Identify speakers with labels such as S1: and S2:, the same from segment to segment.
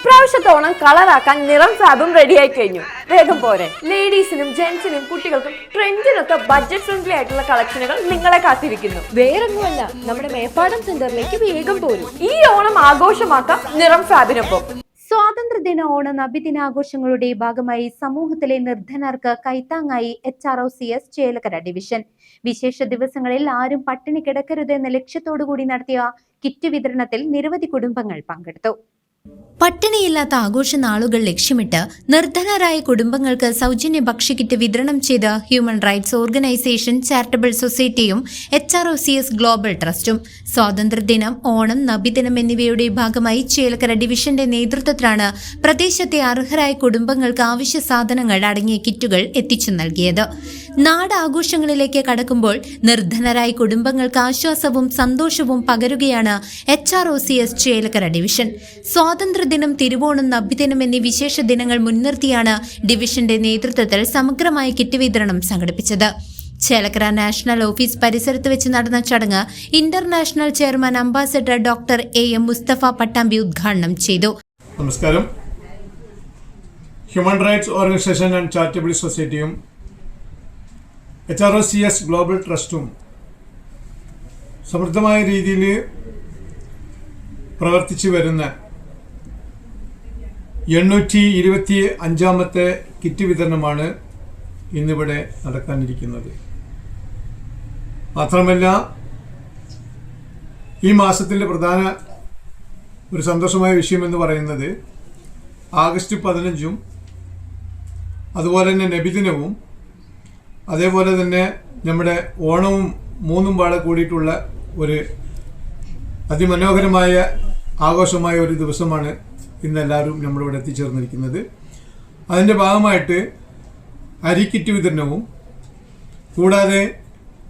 S1: ഇപ്രാവശ്യത്തെ ഓണം കളറാക്കാൻ നിറം ഫാബും റെഡിയായി കഴിഞ്ഞു. വേഗം പോരെ. ലേഡീസിനും ജെന്റ്സിനും കുട്ടികൾക്കും ട്രെൻഡിനൊക്കെ ബഡ്ജറ്റ് ഫ്രണ്ട്ലി ആയിട്ടുള്ള കളക്ഷനുകൾ നിങ്ങളെ കാത്തിരിക്കുന്നു.
S2: വേറൊന്നുമല്ല, നമ്മുടെ മേപ്പാടം സെന്ററിലേക്ക് വേഗം പോരും.
S1: ഈ ഓണം ആഘോഷമാക്കാം നിറം ഫാബിനൊപ്പം.
S3: സ്വാതന്ത്ര്യദിന ഓണ നബിദിനാഘോഷങ്ങളുടെ ഭാഗമായി സമൂഹത്തിലെ നിർധനർക്ക് കൈത്താങ്ങായി HROCS ചേലക്കര ഡിവിഷൻ വിശേഷ ദിവസങ്ങളിൽ ആരും പട്ടിണി കിടക്കരുത് എന്ന ലക്ഷ്യത്തോടുകൂടി നടത്തിയ കിറ്റ് വിതരണത്തിൽ നിരവധി കുടുംബങ്ങൾ പങ്കെടുത്തു.
S4: പട്ടിണിയില്ലാത്ത ആഘോഷ നാളുകൾ ലക്ഷ്യമിട്ട് നിർധനരായ കുടുംബങ്ങൾക്ക് സൗജന്യ ഭക്ഷ്യക്കിറ്റ് വിതരണം ചെയ്ത ഹ്യൂമൻ റൈറ്റ്സ് ഓർഗനൈസേഷൻ ചാരിറ്റബിൾ സൊസൈറ്റിയും HROCS ഗ്ലോബൽ ട്രസ്റ്റും സ്വാതന്ത്ര്യദിനം, ഓണം, നബിദിനം എന്നിവയുടെ ഭാഗമായി ചേലക്കര ഡിവിഷന്റെ നേതൃത്വത്തിലാണ് പ്രദേശത്തെ അർഹരായ കുടുംബങ്ങൾക്ക് ആവശ്യ സാധനങ്ങൾ അടങ്ങിയ കിറ്റുകൾ എത്തിച്ചു നൽകിയത്. നാട് ആഘോഷങ്ങളിലേക്ക് കടക്കുമ്പോൾ നിർധനരായ കുടുംബങ്ങൾക്ക് ആശ്വാസവും സന്തോഷവും പകരുകയാണ് HROCS ചേലക്കര ഡിവിഷൻ. സ്വാതന്ത്ര്യദിനം, തിരുവോണം, നബിദിനം എന്നീ വിശേഷ ദിനങ്ങൾ മുൻനിർത്തിയാണ് ഡിവിഷന്റെ നേതൃത്വത്തിൽ സമഗ്രമായ കിറ്റ് വിതരണം സംഘടിപ്പിച്ചത്. ചേലക്കര നാഷണൽ ഓഫീസ് പരിസരത്ത് വെച്ച് നടന്ന ചടങ്ങ് international chairman ambassador doctor AM Musthafa Pattambi ഉദ്ഘാടനം ചെയ്തു.
S5: നമസ്കാരം. Human rights organization and charitable സൊസൈറ്റിയും HROCS ഗ്ലോബൽ ട്രസ്റ്റും സമൃദ്ധമായ രീതിയിൽ പ്രവർത്തിച്ചു വരുന്ന 825ാമത്തെ കിറ്റ് വിതരണമാണ് ഇന്നിവിടെ നടക്കാനിരിക്കുന്നത്. മാത്രമല്ല, ഈ മാസത്തിൻ്റെ പ്രധാന ഒരു സന്തോഷമായ വിഷയമെന്ന് പറയുന്നത് ആഗസ്റ്റ് 15-ഉം അതുപോലെ തന്നെ നബിദിനവും അതേപോലെ തന്നെ നമ്മുടെ ഓണവും മൂന്നും പാടെ കൂടിയിട്ടുള്ള ഒരു അതിമനോഹരമായ ആഘോഷമായ ഒരു ദിവസമാണ് ഇന്നെല്ലാവരും നമ്മളിവിടെ എത്തിച്ചേർന്നിരിക്കുന്നത്. അതിൻ്റെ ഭാഗമായിട്ട് അരിക്കിറ്റ് വിതരണവും കൂടാതെ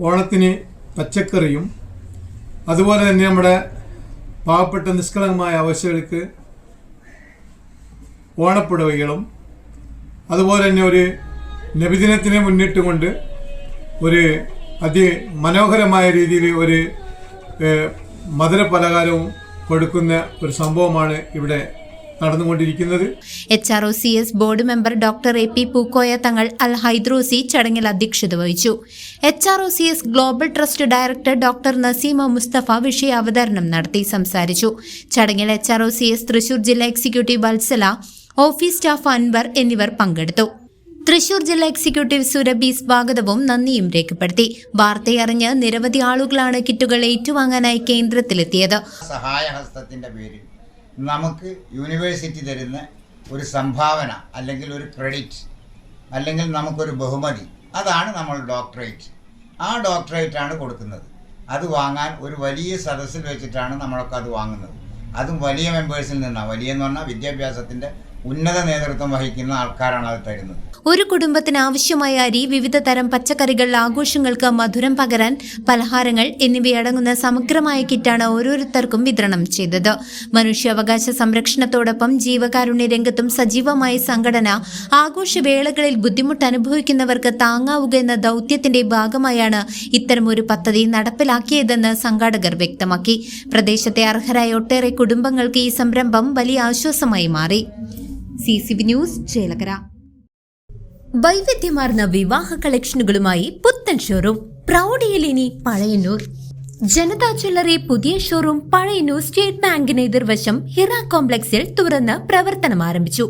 S5: ഓണത്തിന് പച്ചക്കറിയും അതുപോലെ തന്നെ നമ്മുടെ പാവപ്പെട്ട നിഷ്കളങ്കമായ അവസ്ഥകൾക്ക് ഓണപ്പുടവകളും അതുപോലെ തന്നെ ഒരു നബിദിനത്തിനെ മുന്നിട്ടുകൊണ്ട് ഒരു അതിമനോഹരമായ രീതിയിൽ ഒരു മധുരപലഹാരവും കൊടുക്കുന്ന ഒരു സംഭവമാണ് ഇവിടെ നടന്നുകൊണ്ടിരിക്കുന്നത്.
S4: HROCS board member doctor AP Pookoya Thangal Al Hydrosi ചടങ്ങിൽ അധ്യക്ഷത വഹിച്ചു. HROCS global trust director doctor Naseema Musthafa വിഷയാവതരണം നടത്തി സംസാരിച്ചു. ചടങ്ങിൽ HROCS തൃശൂർ ജില്ലാ executive Valsala, office staff Anwar എന്നിവർ പങ്കെടുത്തു. തൃശൂർ ജില്ലാ എക്സിക്യൂട്ടീവ് സുരഭി സ്വാഗതവും നന്ദിയും രേഖപ്പെടുത്തി. വാർത്തയറിഞ്ഞ് നിരവധി ആളുകളാണ് കിറ്റുകൾ ഏറ്റുവാങ്ങാനായി കേന്ദ്രത്തിലെത്തിയത്.
S6: സഹായഹസ്തത്തിന്റെ പേരിൽ നമുക്ക് യൂണിവേഴ്സിറ്റി തരുന്ന ഒരു സംഭാവന അല്ലെങ്കിൽ ഒരു ക്രെഡിറ്റ് അല്ലെങ്കിൽ നമുക്കൊരു ബഹുമതി, അതാണ് നമ്മൾ ഡോക്ടറേറ്റ്. ആ ഡോക്ടറേറ്റാണ് കൊടുക്കുന്നത്. അത് വാങ്ങാൻ ഒരു വലിയ സദസ്സിൽ വെച്ചിട്ടാണ് നമ്മളൊക്കെ അത് വാങ്ങുന്നത്. അതും വലിയ മെമ്പേഴ്സിൽ നിന്നാണ്. വലിയെന്ന് പറഞ്ഞാൽ വിദ്യാഭ്യാസത്തിൻ്റെ ഉന്നത നേതൃത്വം വഹിക്കുന്ന ആൾക്കാരാണ് അത് തരുന്നത്.
S4: ഒരു കുടുംബത്തിന് ആവശ്യമായ അരി, വിവിധ തരം പച്ചക്കറികൾ, ആഘോഷങ്ങൾക്ക് മധുരം പകരാൻ പലഹാരങ്ങൾ എന്നിവയടങ്ങുന്ന സമഗ്രമായ കിറ്റാണ് ഓരോരുത്തർക്കും വിതരണം ചെയ്തത്. മനുഷ്യാവകാശ സംരക്ഷണത്തോടൊപ്പം ജീവകാരുണ്യ രംഗത്തും സജീവമായ സംഘടന ആഘോഷവേളകളിൽ ബുദ്ധിമുട്ട് അനുഭവിക്കുന്നവർക്ക് താങ്ങാവുക എന്ന ദൗത്യത്തിന്റെ ഭാഗമായാണ് ഇത്തരമൊരു പദ്ധതി നടപ്പിലാക്കിയതെന്ന് സംഘാടകർ വ്യക്തമാക്കി. പ്രദേശത്തെ അർഹരായ ഒട്ടേറെ കുടുംബങ്ങൾക്ക് ഈ സംരംഭം വലിയ ആശ്വാസമായി മാറി. CCV news, Chelakkara. വൈവിധ്യമാർന്ന വിവാഹ കളക്ഷനുകളുമായി പുത്തൻ ഷോറൂം പ്രൗഢിയിൽ ഇനി പഴയന്നൂർ. ജനതാ ജ്വല്ലറി പുതിയ ഷോറൂം പഴയന്നൂർ സ്റ്റേറ്റ് ബാങ്കിന് എതിർവശം ഹിറ കോംപ്ലക്സിൽ തുറന്ന് പ്രവർത്തനം ആരംഭിച്ചു.